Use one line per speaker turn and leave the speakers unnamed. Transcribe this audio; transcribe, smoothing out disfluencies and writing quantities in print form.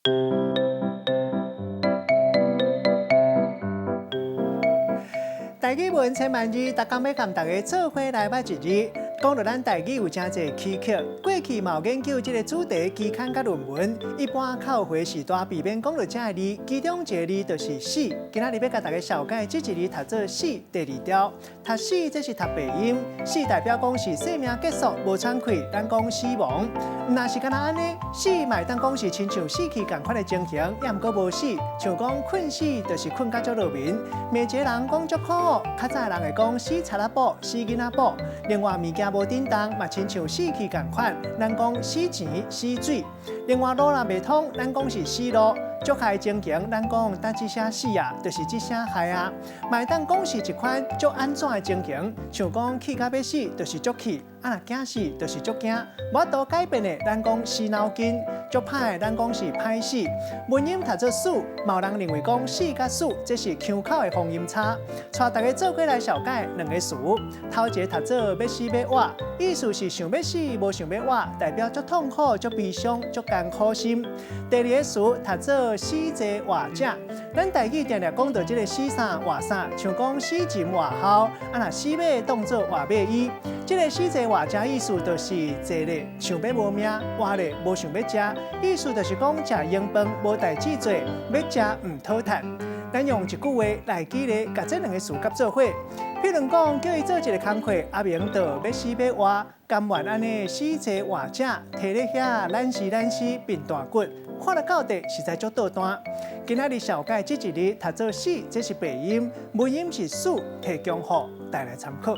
台语文千万字，大家要跟大家做伙来捌一字。讲到咱台语有真侪奇曲，过去嘛有研究这个主题期刊甲论文，一般较有回时代避免讲到这个字，其中一个字就是死。今仔日要甲大家小解这一字读做死第二条，读死这是读白音，死代表讲是生命结束无喘气，咱讲死亡。若是敢若安尼，死嘛会当讲是亲像死去共款的情形，也毋过无死，像讲困死就是困甲足落眠，骂一个人讲足苦哦，较早人会讲死贼仔宝、死囡仔宝，另外物件无叮当，嘛亲像死去共款，咱讲死钱、死水。另外路若袂通，咱讲是死路。足害的情形，咱讲当一声死啊，就是一声害啊。嘛会当讲是一款足安怎的情形，像讲气到要死，就是足气；啊，若惊死，就是足惊。无法度改变的，咱讲死脑筋；足歹的，咱讲是歹死。文音读做死，嘛有人认为讲死甲死，这是腔口的方音差。带大家做过来小解两个词。头一个读做要死要活，意思是想要死无想要活，代表足痛苦、足悲伤、足艰苦心。第二个词读做死者活者，咱台语常常讲到这个死啥活啥，像讲死前活后，啊若死马当作活马医。这个死者活者意思就是坐咧想要无命，活咧无想要食，意思就是讲食用饭无代志做，要食唔讨趁。咱用一句话来举例，甲这两个词合做伙。譬如讲，叫伊做一个工课，阿明就要死要活，甘愿安尼死者活者，摕咧遐懒死变大骨，看了到底实在足倒单。今仔日小解这一字读做死，这是白音，文音是死，提供予带来参考。